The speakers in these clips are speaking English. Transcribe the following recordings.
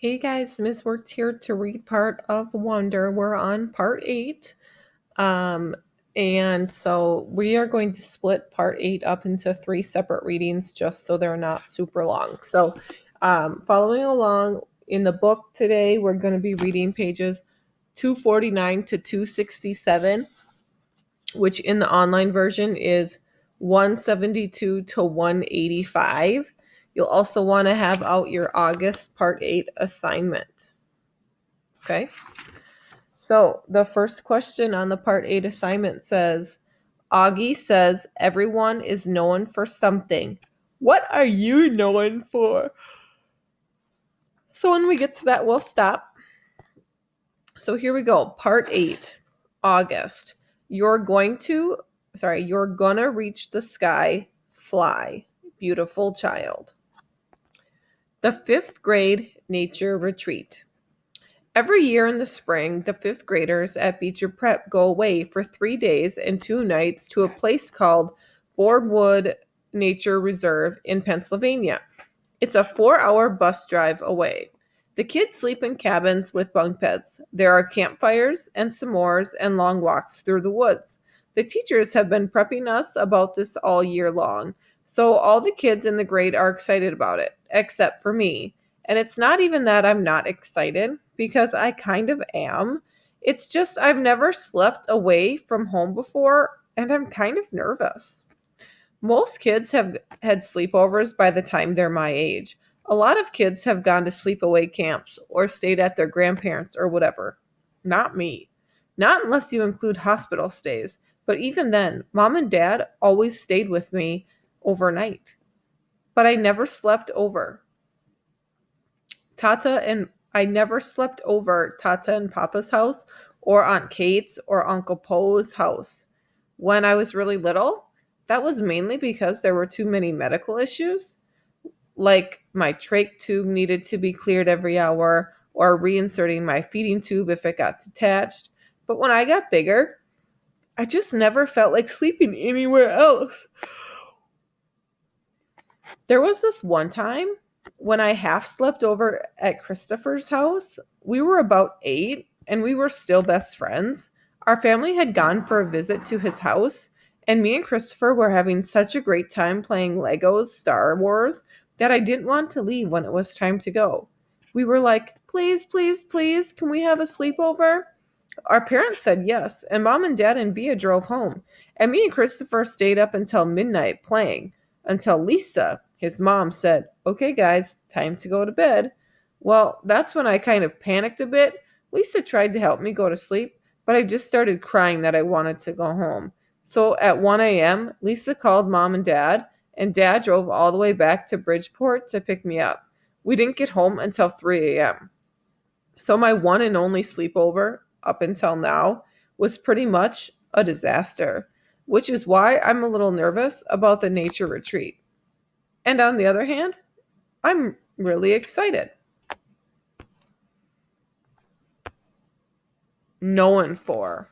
Hey guys, Miss Works here to read part of Wonder. We're on part 8. Um, and so we are going to split part 8 up into 3 separate readings just so they're not super long. So, following along in the book today, we're going to be reading pages 249 to 267, which in the online version is 172 to 185. You'll also want to have out your August part 8 assignment. Okay. So the first question on the part 8 assignment says, Augie says everyone is known for something. What are you known for? So when we get to that, we'll stop. So here we go. Part 8, August. You're gonna reach the sky, fly. Beautiful child. The 5th grade nature retreat. Every year in the spring, the 5th graders at Beecher Prep go away for 3 days and 2 nights to a place called Boardwood Nature Reserve in Pennsylvania. It's a 4-hour bus drive away. The kids sleep in cabins with bunk beds. There are campfires and s'mores and long walks through the woods. The teachers have been prepping us about this all year long, so all the kids in the grade are excited about it, except for me. And it's not even that I'm not excited, because I kind of am. It's just I've never slept away from home before, and I'm kind of nervous. Most kids have had sleepovers by the time they're my age. A lot of kids have gone to sleepaway camps or stayed at their grandparents or whatever. Not me. Not unless you include hospital stays. But even then, mom and dad always stayed with me overnight. But I never slept over. I never slept over Tata and Papa's house or Aunt Kate's or Uncle Poe's house. When I was really little, that was mainly because there were too many medical issues, like my trach tube needed to be cleared every hour or reinserting my feeding tube if it got detached. But when I got bigger, I just never felt like sleeping anywhere else. There was this one time when I half slept over at Christopher's house. We were about 8 and we were still best friends. Our family had gone for a visit to his house, and me and Christopher were having such a great time playing Legos Star Wars that I didn't want to leave when it was time to go. We were like, please, please, please, can we have a sleepover? Our parents said yes, and mom and dad and Via drove home. And me and Christopher stayed up until midnight playing, until Lisa, his mom, said, okay, guys, time to go to bed. Well, that's when I kind of panicked a bit. Lisa tried to help me go to sleep, but I just started crying that I wanted to go home. So at 1 a.m., Lisa called mom and dad drove all the way back to Bridgeport to pick me up. We didn't get home until 3 a.m. So my one and only sleepover up until now was pretty much a disaster, which is why I'm a little nervous about the nature retreat. And on the other hand, I'm really excited. Known for.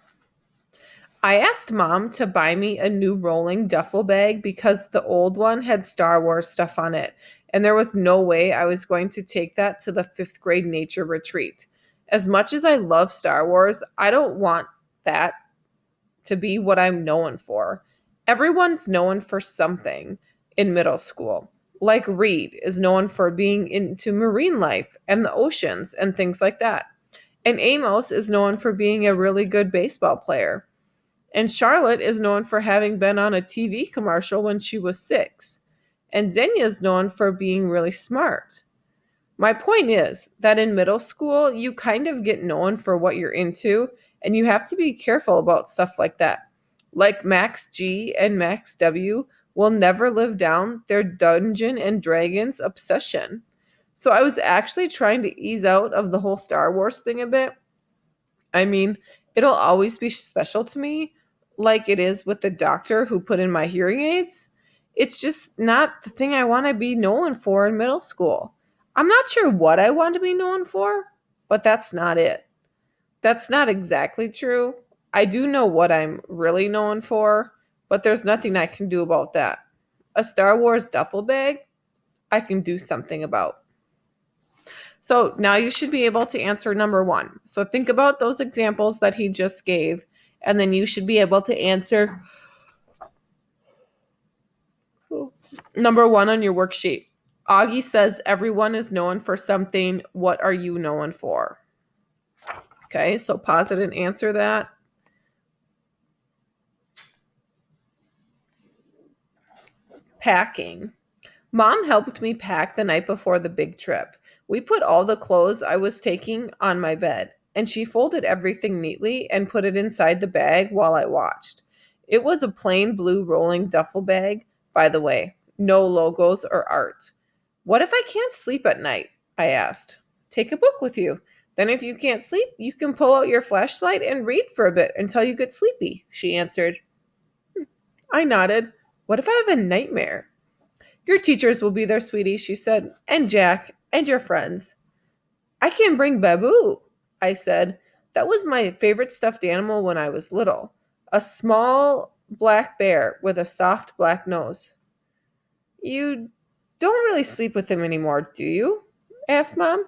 I asked mom to buy me a new rolling duffel bag because the old one had Star Wars stuff on it, and there was no way I was going to take that to the 5th grade nature retreat. As much as I love Star Wars, I don't want that to be what I'm known for. Everyone's known for something in middle school. Like Reed is known for being into marine life and the oceans and things like that. And Amos is known for being a really good baseball player. And Charlotte is known for having been on a TV commercial when she was 6. And Xenia is known for being really smart. My point is that in middle school, you kind of get known for what you're into, and you have to be careful about stuff like that. Like Max G and Max W will never live down their Dungeon and Dragons obsession. So I was actually trying to ease out of the whole Star Wars thing a bit. I mean, it'll always be special to me, like it is with the doctor who put in my hearing aids. It's just not the thing I want to be known for in middle school. I'm not sure what I want to be known for, but that's not it. That's not exactly true. I do know what I'm really known for, but there's nothing I can do about that. A Star Wars duffel bag, I can do something about. So now you should be able to answer number 1. So think about those examples that he just gave, and then you should be able to answer number 1 on your worksheet. Augie says everyone is known for something. What are you known for? Okay, so pause it and answer that. Packing. Mom helped me pack the night before the big trip. We put all the clothes I was taking on my bed, and she folded everything neatly and put it inside the bag while I watched. It was a plain blue rolling duffel bag, by the way, no logos or art. What if I can't sleep at night? I asked. Take a book with you. Then, if you can't sleep, you can pull out your flashlight and read for a bit until you get sleepy, she answered. I nodded. What if I have a nightmare? Your teachers will be there, sweetie, she said, and Jack, and your friends. I can bring Babu, I said. That was my favorite stuffed animal when I was little. A small black bear with a soft black nose. You don't really sleep with him anymore, do you? Asked Mom.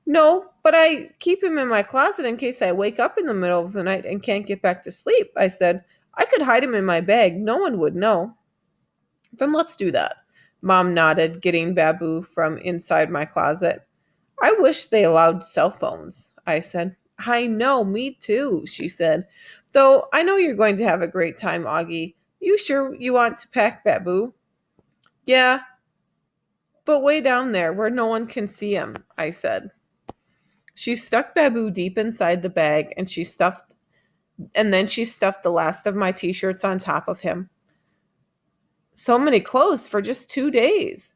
No, but I keep him in my closet in case I wake up in the middle of the night and can't get back to sleep, I said. I could hide him in my bag. No one would know. Then let's do that. Mom nodded, getting Babu from inside my closet. I wish they allowed cell phones, I said. I know, me too, she said. Though I know you're going to have a great time, Augie. You sure you want to pack Babu? Yeah, but way down there where no one can see him, I said. She stuck Babu deep inside the bag and then she stuffed the last of my t-shirts on top of him. So many clothes for just 2 days.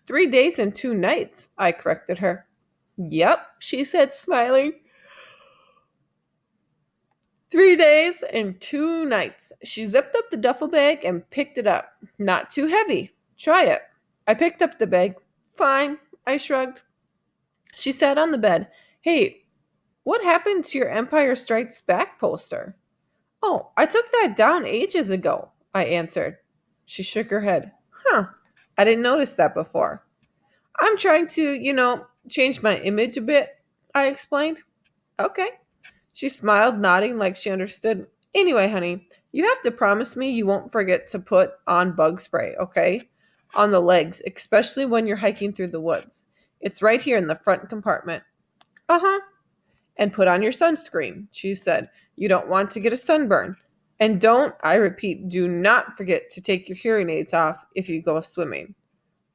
3 days and 2 nights, I corrected her. Yep, she said, smiling. 3 days and 2 nights. She zipped up the duffel bag and picked it up. Not too heavy. Try it. I picked up the bag. Fine, I shrugged. She sat on the bed. Hey, what happened to your Empire Strikes Back poster? Oh, I took that down ages ago, I answered. She shook her head. Huh, I didn't notice that before. I'm trying to, change my image a bit, I explained. Okay. She smiled, nodding like she understood. Anyway, honey, you have to promise me you won't forget to put on bug spray, okay? On the legs, especially when you're hiking through the woods. It's right here in the front compartment. Uh-huh. And put on your sunscreen, she said. You don't want to get a sunburn. And don't, I repeat, do not forget to take your hearing aids off if you go swimming.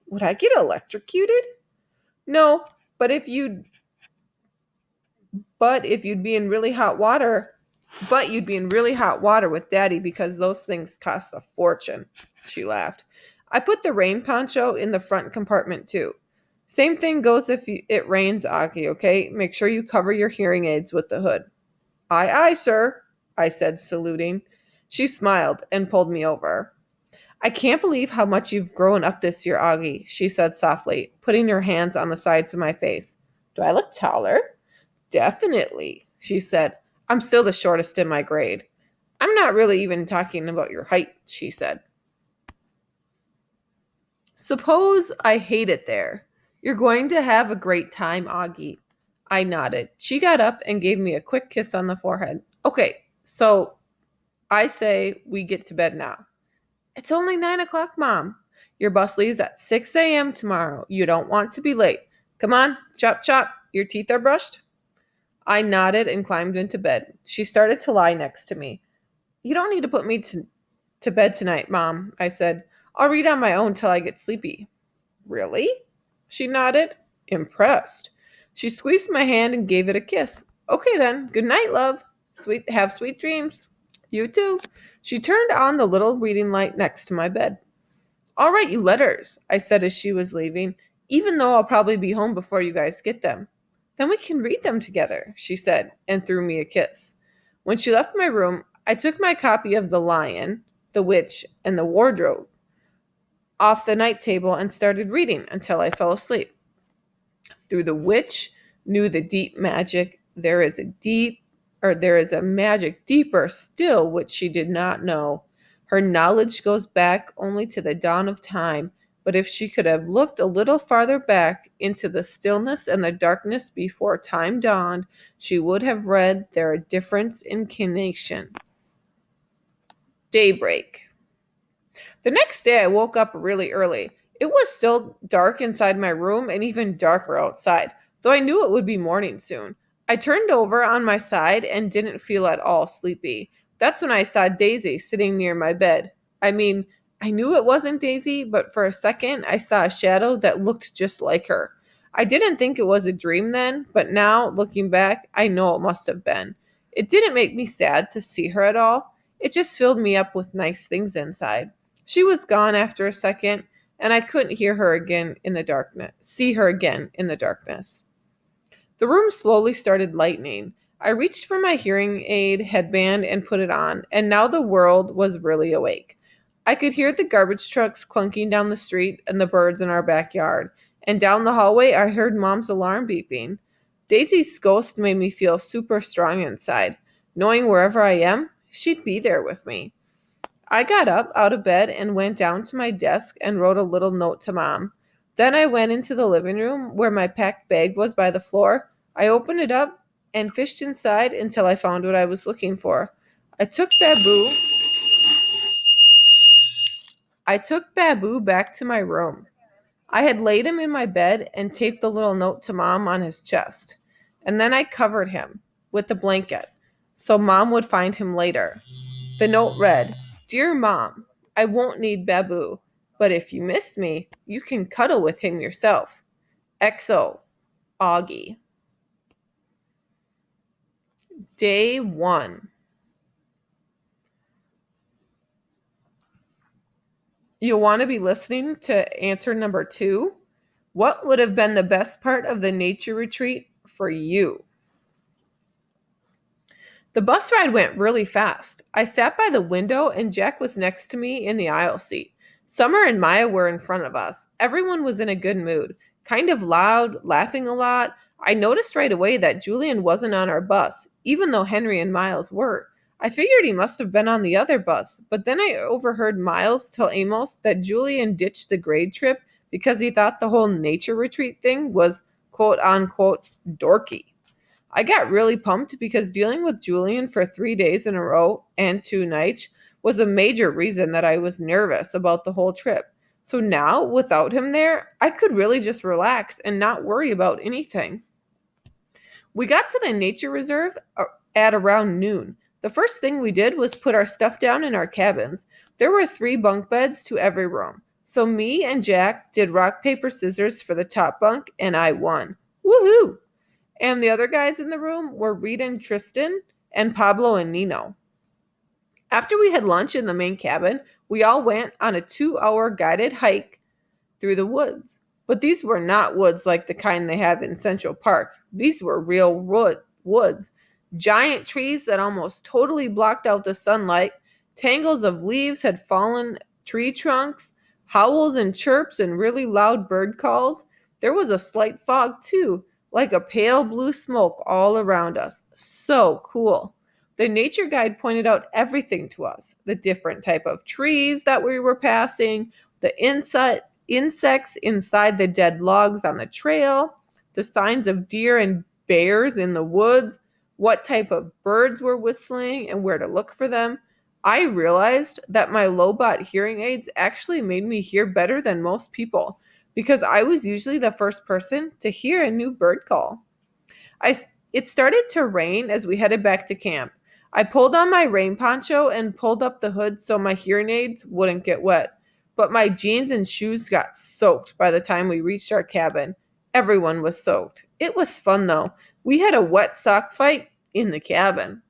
Would I get electrocuted? No, but if you'd be in really hot water, you'd be in really hot water with Daddy because those things cost a fortune, she laughed. I put the rain poncho in the front compartment too. Same thing goes if it rains, Augie, okay? Make sure you cover your hearing aids with the hood. Aye, aye, sir, I said, saluting. She smiled and pulled me over. I can't believe how much you've grown up this year, Augie, she said softly, putting her hands on the sides of my face. Do I look taller? Definitely, she said. I'm still the shortest in my grade. I'm not really even talking about your height, she said. Suppose I hate it there. You're going to have a great time, Augie. I nodded. She got up and gave me a quick kiss on the forehead. Okay, so I say we get to bed now. It's only 9 o'clock, Mom. Your bus leaves at 6 a.m. tomorrow. You don't want to be late. Come on, chop chop. Your teeth are brushed? I nodded and climbed into bed. She started to lie next to me. You don't need to put me to bed tonight, Mom, I said. I'll read on my own till I get sleepy. Really? She nodded, impressed. She squeezed my hand and gave it a kiss. Okay then, good night, love. Have sweet dreams. You too. She turned on the little reading light next to my bed. I'll write you letters, I said as she was leaving, even though I'll probably be home before you guys get them. Then we can read them together, she said, and threw me a kiss. When she left my room, I took my copy of The Lion, The Witch, and The Wardrobe off the night table and started reading until I fell asleep. Through the witch knew the deep magic. There is a magic deeper still which she did not know. Her knowledge goes back only to the dawn of time, but if she could have looked a little farther back into the stillness and the darkness before time dawned, she would have read there a difference in incarnation. Daybreak. The next day, I woke up really early. It was still dark inside my room and even darker outside, though I knew it would be morning soon. I turned over on my side and didn't feel at all sleepy. That's when I saw Daisy sitting near my bed. I mean, I knew it wasn't Daisy, but for a second I saw a shadow that looked just like her. I didn't think it was a dream then, but now, looking back, I know it must have been. It didn't make me sad to see her at all. It just filled me up with nice things inside. She was gone after a second, and I couldn't hear her again in the darkness, see her again in the darkness. The room slowly started lightening. I reached for my hearing aid headband and put it on, and now the world was really awake. I could hear the garbage trucks clunking down the street and the birds in our backyard, and down the hallway I heard Mom's alarm beeping. Daisy's ghost made me feel super strong inside, knowing wherever I am, she'd be there with me. I got up out of bed and went down to my desk and wrote a little note to Mom. Then I went into the living room where my packed bag was by the floor. I opened it up and fished inside until I found what I was looking for. I took Babu back to my room. I had laid him in my bed and taped the little note to Mom on his chest. And then I covered him with the blanket so Mom would find him later. The note read, "Dear Mom, I won't need Babu, but if you miss me, you can cuddle with him yourself. XO, Augie." Day 1. You'll want to be listening to answer number 2. What would have been the best part of the nature retreat for you? The bus ride went really fast. I sat by the window and Jack was next to me in the aisle seat. Summer and Maya were in front of us. Everyone was in a good mood, kind of loud, laughing a lot. I noticed right away that Julian wasn't on our bus, even though Henry and Miles were. I figured he must have been on the other bus, but then I overheard Miles tell Amos that Julian ditched the grade trip because he thought the whole nature retreat thing was quote unquote dorky. I got really pumped because dealing with Julian for 3 days in a row and 2 nights was a major reason that I was nervous about the whole trip. So now, without him there, I could really just relax and not worry about anything. We got to the nature reserve at around noon. The first thing we did was put our stuff down in our cabins. There were 3 bunk beds to every room. So me and Jack did rock, paper, scissors for the top bunk, and I won. Woohoo! And the other guys in the room were Reed and Tristan, and Pablo and Nino. After we had lunch in the main cabin, we all went on a 2-hour guided hike through the woods. But these were not woods like the kind they have in Central Park. These were real woods. Giant trees that almost totally blocked out the sunlight. Tangles of leaves had fallen tree trunks. Howls and chirps and really loud bird calls. There was a slight fog too, like a pale blue smoke all around us. So cool. The nature guide pointed out everything to us. The different type of trees that we were passing, the insects inside the dead logs on the trail, the signs of deer and bears in the woods, what type of birds were whistling and where to look for them. I realized that my Lobot hearing aids actually made me hear better than most people, because I was usually the first person to hear a new bird call. It started to rain as we headed back to camp. I pulled on my rain poncho and pulled up the hood so my hearing aids wouldn't get wet. But my jeans and shoes got soaked by the time we reached our cabin. Everyone was soaked. It was fun though. We had a wet sock fight in the cabin.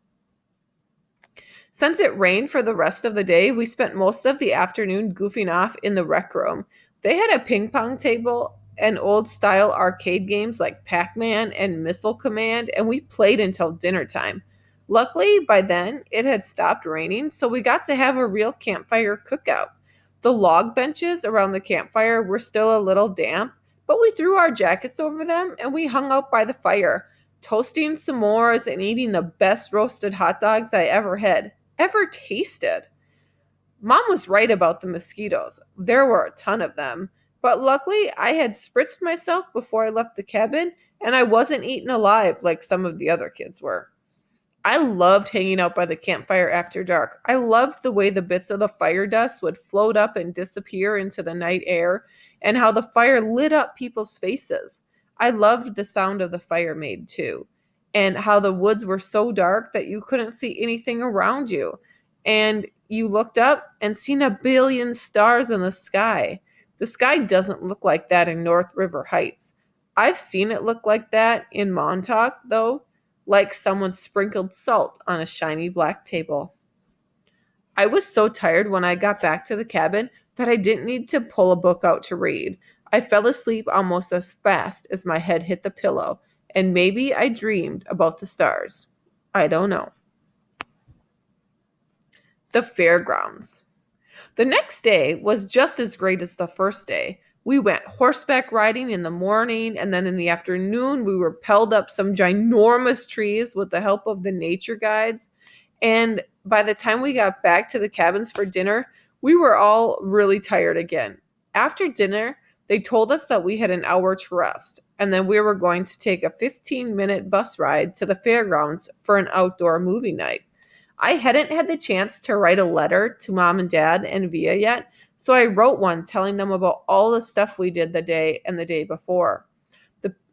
Since it rained for the rest of the day, we spent most of the afternoon goofing off in the rec room. They had a ping pong table and old-style arcade games like Pac-Man and Missile Command, and we played until dinner time. Luckily, by then, it had stopped raining, so we got to have a real campfire cookout. The log benches around the campfire were still a little damp, but we threw our jackets over them and we hung out by the fire, toasting s'mores and eating the best roasted hot dogs I ever tasted. Mom was right about the mosquitoes. There were a ton of them. But luckily, I had spritzed myself before I left the cabin, and I wasn't eaten alive like some of the other kids were. I loved hanging out by the campfire after dark. I loved the way the bits of the fire dust would float up and disappear into the night air, and how the fire lit up people's faces. I loved the sound of the fire made too, and how the woods were so dark that you couldn't see anything around you. And you looked up and seen a billion stars in the sky. The sky doesn't look like that in North River Heights. I've seen it look like that in Montauk, though, like someone sprinkled salt on a shiny black table. I was so tired when I got back to the cabin that I didn't need to pull a book out to read. I fell asleep almost as fast as my head hit the pillow, and maybe I dreamed about the stars. I don't know. The fairgrounds. The next day was just as great as the first day. We went horseback riding in the morning, and then in the afternoon, we rappelled up some ginormous trees with the help of the nature guides. And by the time we got back to the cabins for dinner, we were all really tired again. After dinner, they told us that we had an hour to rest, and then we were going to take a 15-minute bus ride to the fairgrounds for an outdoor movie night. I hadn't had the chance to write a letter to mom and dad and Via yet, so I wrote one telling them about all the stuff we did the day and the day before.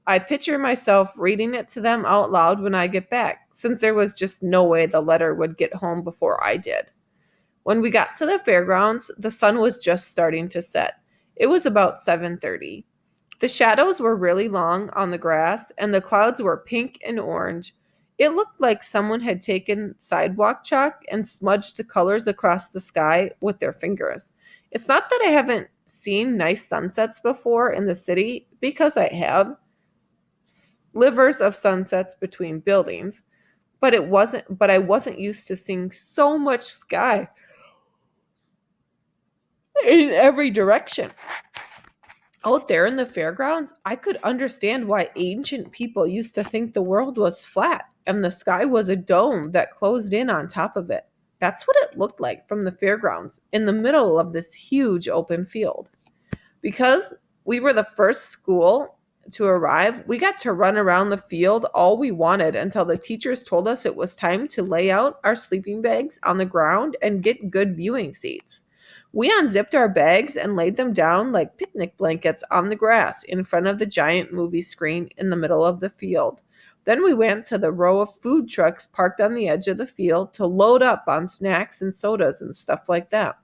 I picture myself reading it to them out loud when I get back, since there was just no way the letter would get home before I did. When we got to the fairgrounds, the sun was just starting to set. It was about 7:30. The shadows were really long on the grass, and the clouds were pink and orange. It looked like someone had taken sidewalk chalk and smudged the colors across the sky with their fingers. It's not that I haven't seen nice sunsets before in the city, because I have slivers of sunsets between buildings, but I wasn't used to seeing so much sky in every direction. Out there in the fairgrounds, I could understand why ancient people used to think the world was flat and the sky was a dome that closed in on top of it. That's what it looked like from the fairgrounds in the middle of this huge open field. Because we were the first school to arrive, we got to run around the field all we wanted until the teachers told us it was time to lay out our sleeping bags on the ground and get good viewing seats. We unzipped our bags and laid them down like picnic blankets on the grass in front of the giant movie screen in the middle of the field. Then we went to the row of food trucks parked on the edge of the field to load up on snacks and sodas and stuff like that.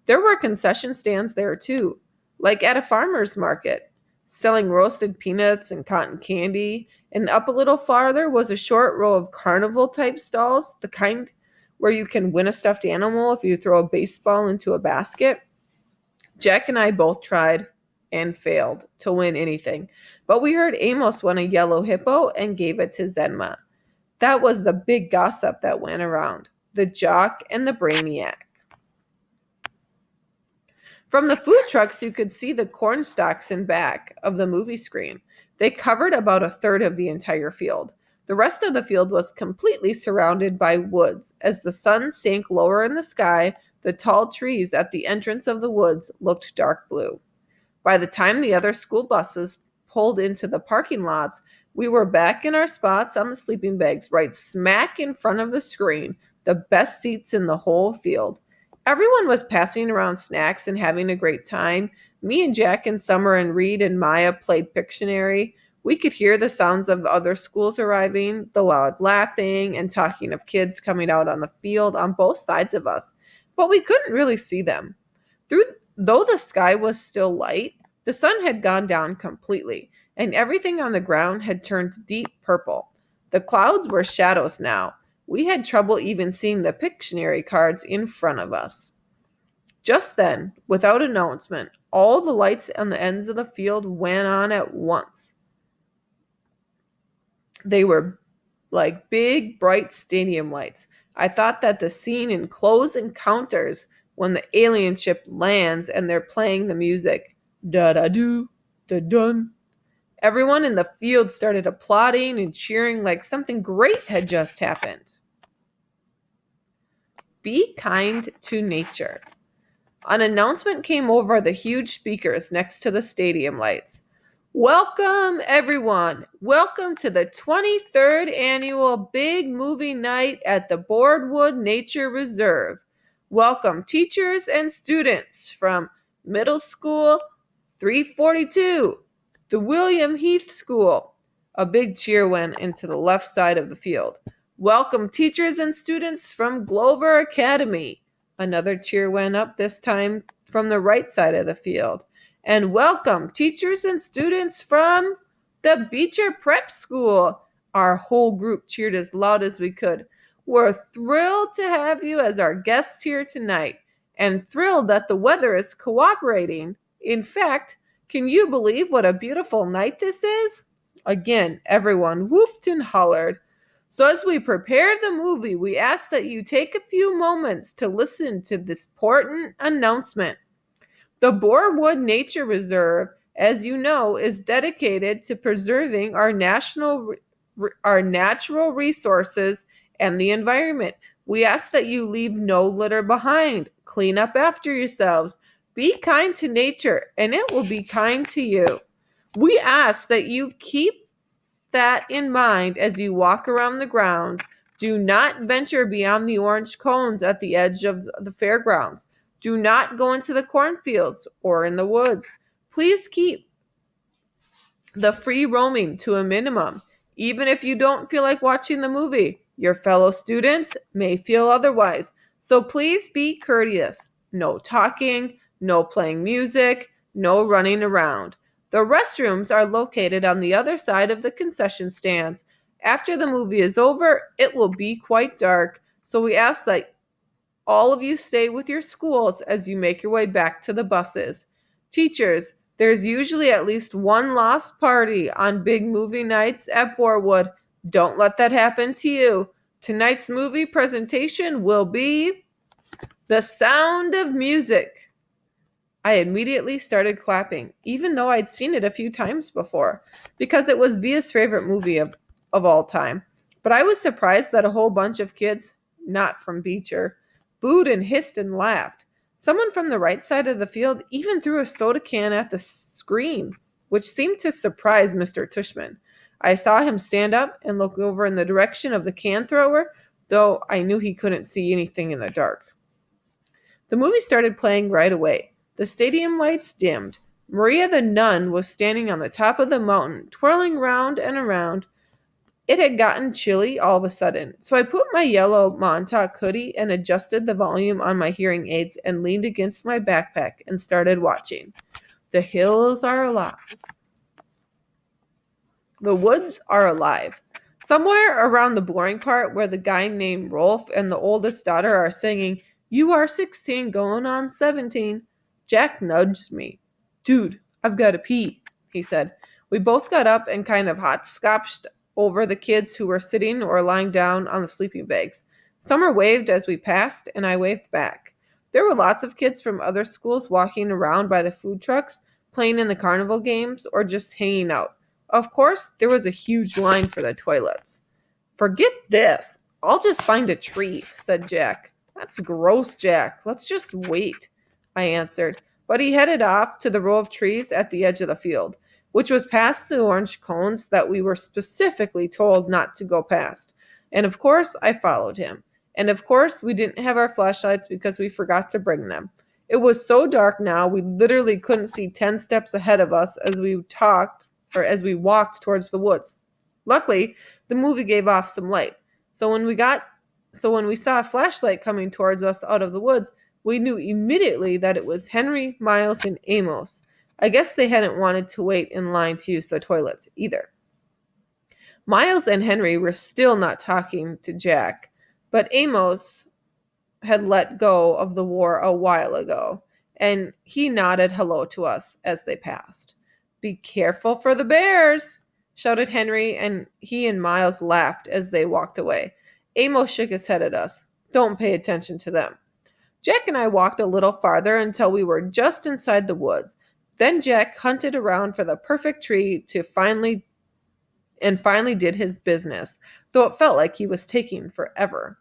There were concession stands there too, like at a farmer's market, selling roasted peanuts and cotton candy. And up a little farther was a short row of carnival type stalls, the kind where you can win a stuffed animal if you throw a baseball into a basket. Jack and I both tried and failed to win anything, but we heard Amos won a yellow hippo and gave it to Zenma. That was the big gossip that went around, the jock and the brainiac. From the food trucks, you could see the corn stalks in back of the movie screen. They covered about a third of the entire field. The rest of the field was completely surrounded by woods. As the sun sank lower in the sky, the tall trees at the entrance of the woods looked dark blue. By the time the other school buses pulled into the parking lots, we were back in our spots on the sleeping bags, right smack in front of the screen, the best seats in the whole field. Everyone was passing around snacks and having a great time. Me and Jack and Summer and Reed and Maya played Pictionary. We could hear the sounds of other schools arriving, the loud laughing and talking of kids coming out on the field on both sides of us, but we couldn't really see them. Though the sky was still light, the sun had gone down completely, and everything on the ground had turned deep purple. The clouds were shadows now. We had trouble even seeing the Pictionary cards in front of us. Just then, without announcement, all the lights on the ends of the field went on at once. They were like big, bright stadium lights. I thought that the scene in Close Encounters, when the alien ship lands and they're playing the music, da-da-doo, da-dun. Everyone in the field started applauding and cheering like something great had just happened. Be kind to nature. An announcement came over the huge speakers next to the stadium lights. Welcome, everyone. Welcome to the 23rd annual Big Movie Night at the Boardwood Nature Reserve. Welcome, teachers and students from Middle School 342, the William Heath School. A big cheer went into the left side of the field. Welcome, teachers and students from Glover Academy. Another cheer went up, this time from the right side of the field. And welcome, teachers and students from the Beecher Prep School. Our whole group cheered as loud as we could. We're thrilled to have you as our guests here tonight, and thrilled that the weather is cooperating. In fact, can you believe what a beautiful night this is? Again, everyone whooped and hollered. So as we prepare the movie, we ask that you take a few moments to listen to this important announcement. The Boardwood Nature Reserve, as you know, is dedicated to preserving our natural resources and the environment. We ask that you leave no litter behind. Clean up after yourselves. Be kind to nature, and it will be kind to you. We ask that you keep that in mind as you walk around the grounds. Do not venture beyond the orange cones at the edge of the fairgrounds. Do not go into the cornfields or in the woods. Please keep the free roaming to a minimum. Even if you don't feel like watching the movie, your fellow students may feel otherwise. So please be courteous. No talking, no playing music, no running around. The restrooms are located on the other side of the concession stands. After the movie is over, it will be quite dark, so we ask that all of you stay with your schools as you make your way back to the buses. Teachers, there's usually at least one lost party on big movie nights at Boardwood. Don't let that happen to you. Tonight's movie presentation will be The Sound of Music. I immediately started clapping, even though I'd seen it a few times before, because it was Via's favorite movie of all time. But I was surprised that a whole bunch of kids, not from Beecher, booed and hissed and laughed. Someone from the right side of the field even threw a soda can at the screen, which seemed to surprise Mr. Tushman. I saw him stand up and look over in the direction of the can thrower, though I knew he couldn't see anything in the dark. The movie started playing right away. The stadium lights dimmed. Maria the nun was standing on the top of the mountain, twirling round and around. It had gotten chilly all of a sudden, so I put my yellow Montauk hoodie and adjusted the volume on my hearing aids and leaned against my backpack and started watching. The hills are alive. The woods are alive. Somewhere around the boring part where the guy named Rolf and the oldest daughter are singing, "You are 16 going on 17. Jack nudged me. "Dude, I've got to pee," he said. We both got up and kind of hopscotched over the kids who were sitting or lying down on the sleeping bags. Summer waved as we passed, and I waved back. There were lots of kids from other schools walking around by the food trucks, playing in the carnival games, or just hanging out. Of course, there was a huge line for the toilets. "Forget this. I'll just find a tree," said Jack. "That's gross, Jack. Let's just wait," I answered. But he headed off to the row of trees at the edge of the field, which was past the orange cones that we were specifically told not to go past. And of course, I followed him. And of course, we didn't have our flashlights because we forgot to bring them. It was so dark now, we literally couldn't see 10 steps ahead of us as we walked towards the woods. Luckily, the movie gave off some light. So when we saw a flashlight coming towards us out of the woods, we knew immediately that it was Henry, Miles, and Amos. I guess they hadn't wanted to wait in line to use the toilets either. Miles and Henry were still not talking to Jack, but Amos had let go of the war a while ago, and he nodded hello to us as they passed. "Be careful for the bears," shouted Henry, and he and Miles laughed as they walked away. Amos shook his head at us. "Don't pay attention to them." Jack and I walked a little farther until we were just inside the woods. Then Jack hunted around for the perfect tree to finally did his business, though it felt like he was taking forever.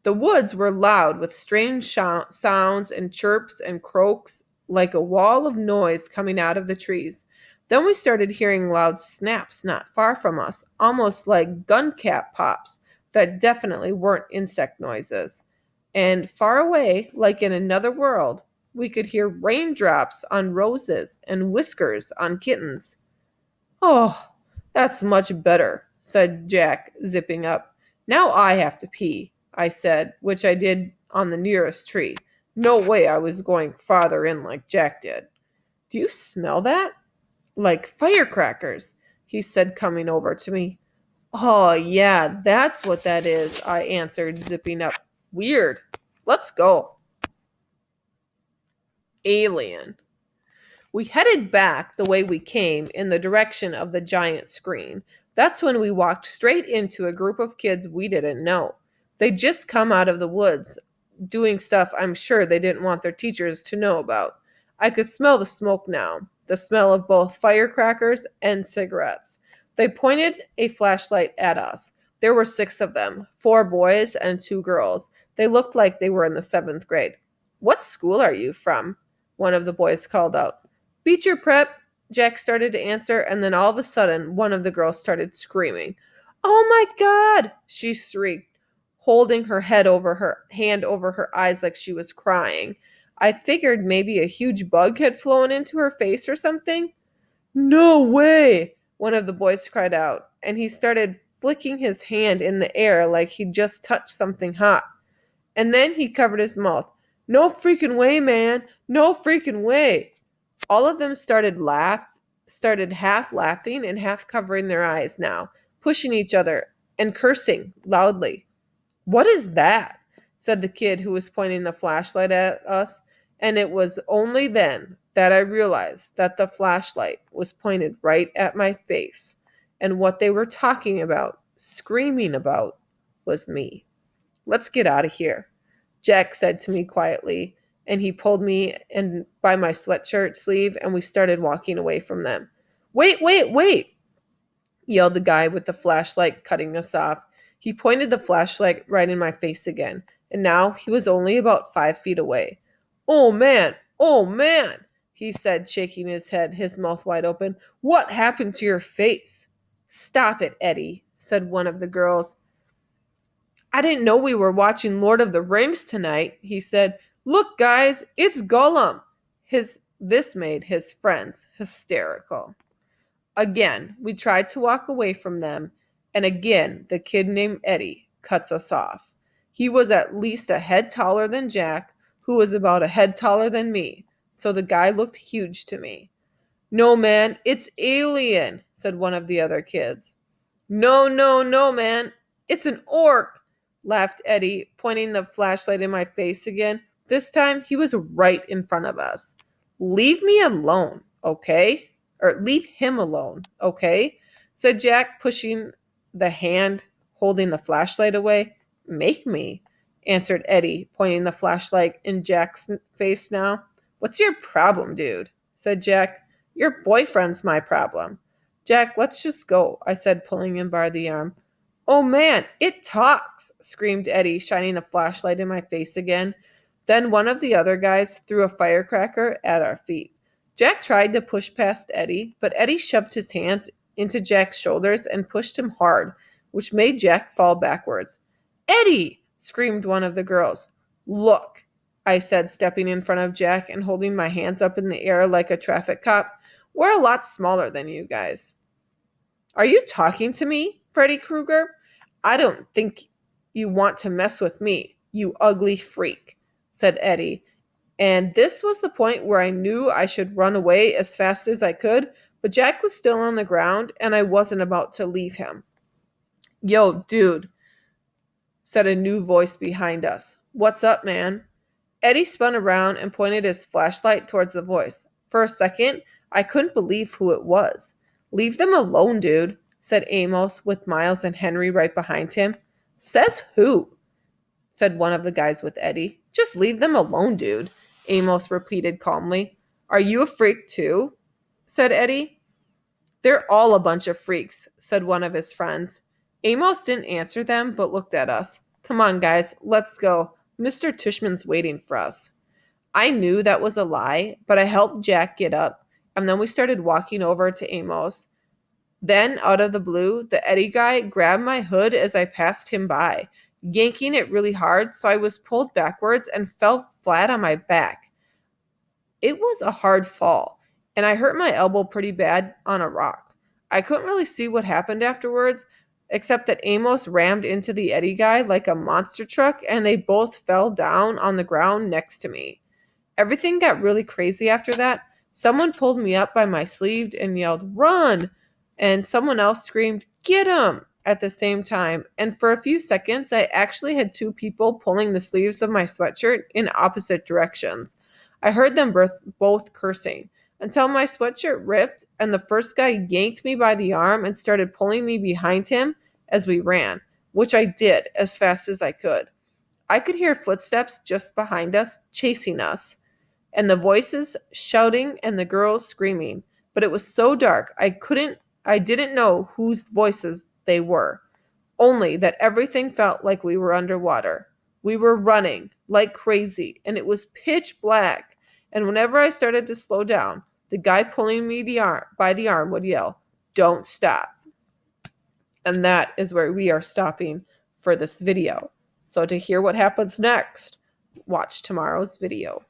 The woods were loud with strange sounds and chirps and croaks, like a wall of noise coming out of the trees. Then we started hearing loud snaps not far from us, almost like gun cap pops that definitely weren't insect noises. And far away, like in another world, we could hear raindrops on roses and whiskers on kittens. Oh, that's much better, said Jack, zipping up. Now I have to pee, I said, which I did on the nearest tree. No way I was going farther in like Jack did. Do you smell that? Like firecrackers, he said, coming over to me. Oh, yeah, that's what that is, I answered, zipping up. Weird. Let's go. Alien. We headed back the way we came in the direction of the giant screen. That's when we walked straight into a group of kids we didn't know. They'd just come out of the woods, doing stuff I'm sure they didn't want their teachers to know about. I could smell the smoke now, the smell of both firecrackers and cigarettes. They pointed a flashlight at us. There were 6 of them, 4 boys and 2 girls. They looked like they were in the 7th grade. What school are you from? One of the boys called out. Beecher Prep, Jack started to answer, and then all of a sudden, one of the girls started screaming. Oh my God, she shrieked, holding her head over her hand over her eyes like she was crying. I figured maybe a huge bug had flown into her face or something. No way, one of the boys cried out, and he started flicking his hand in the air like he'd just touched something hot. And then he covered his mouth. No freaking way, man. No freaking way. All of them started half laughing and half covering their eyes now, pushing each other and cursing loudly. What is that? Said the kid who was pointing the flashlight at us, and it was only then that I realized that the flashlight was pointed right at my face, and what they were talking about, screaming about, was me. Let's get out of here, Jack said to me quietly, and he pulled me in by my sweatshirt sleeve, and we started walking away from them. Wait, wait, wait, yelled the guy with the flashlight, cutting us off. He pointed the flashlight right in my face again, and now he was only about 5 feet away. Oh man, he said, shaking his head, his mouth wide open. What happened to your face? Stop it, Eddie, said one of the girls. I didn't know we were watching Lord of the Rings tonight, he said. Look, guys, it's Gollum. This made his friends hysterical. Again, we tried to walk away from them, and again, the kid named Eddie cuts us off. He was at least a head taller than Jack, who was about a head taller than me, so the guy looked huge to me. No, man, it's Alien, said one of the other kids. No, man, it's an orc, laughed Eddie, pointing the flashlight in my face again. This time, he was right in front of us. Leave me alone, okay? Or leave him alone, okay? Said Jack, pushing the hand holding the flashlight away. Make me, answered Eddie, pointing the flashlight in Jack's face now. What's your problem, dude? Said Jack. Your boyfriend's my problem. Jack, let's just go, I said, pulling him by the arm. Oh man, it talks, screamed Eddie, shining a flashlight in my face again. Then one of the other guys threw a firecracker at our feet. Jack tried to push past Eddie, but Eddie shoved his hands into Jack's shoulders and pushed him hard, which made Jack fall backwards. Eddie! Screamed one of the girls. Look, I said, stepping in front of Jack and holding my hands up in the air like a traffic cop. We're a lot smaller than you guys. Are you talking to me, Freddy Krueger? I don't think you want to mess with me, you ugly freak, said Eddie. And this was the point where I knew I should run away as fast as I could, but Jack was still on the ground, and I wasn't about to leave him. Yo, dude, said a new voice behind us. What's up, man? Eddie spun around and pointed his flashlight towards the voice. For a second, I couldn't believe who it was. Leave them alone, dude, said Amos, with Miles and Henry right behind him. Says who? Said one of the guys with Eddie. Just leave them alone, dude, Amos repeated calmly. Are you a freak too? Said Eddie. They're all a bunch of freaks, said one of his friends. Amos didn't answer them, but looked at us. Come on, guys, let's go. Mr. Tishman's waiting for us. I knew that was a lie, but I helped Jack get up, and then we started walking over to Amos. Then, out of the blue, the Eddie guy grabbed my hood as I passed him by, yanking it really hard so I was pulled backwards and fell flat on my back. It was a hard fall, and I hurt my elbow pretty bad on a rock. I couldn't really see what happened afterwards, except that Amos rammed into the Eddie guy like a monster truck, and they both fell down on the ground next to me. Everything got really crazy after that. Someone pulled me up by my sleeve and yelled, "Run!" And someone else screamed, "Get him!" at the same time. And for a few seconds, I actually had two people pulling the sleeves of my sweatshirt in opposite directions. I heard them both cursing until my sweatshirt ripped and the first guy yanked me by the arm and started pulling me behind him as we ran, which I did as fast as I could. I could hear footsteps just behind us, chasing us, and the voices shouting and the girls screaming. But it was so dark, I didn't know whose voices they were. Only that everything felt like we were underwater. We were running like crazy, and it was pitch black. And whenever I started to slow down, the guy pulling me by the arm would yell, "Don't stop." And that is where we are stopping for this video. So to hear what happens next, watch tomorrow's video.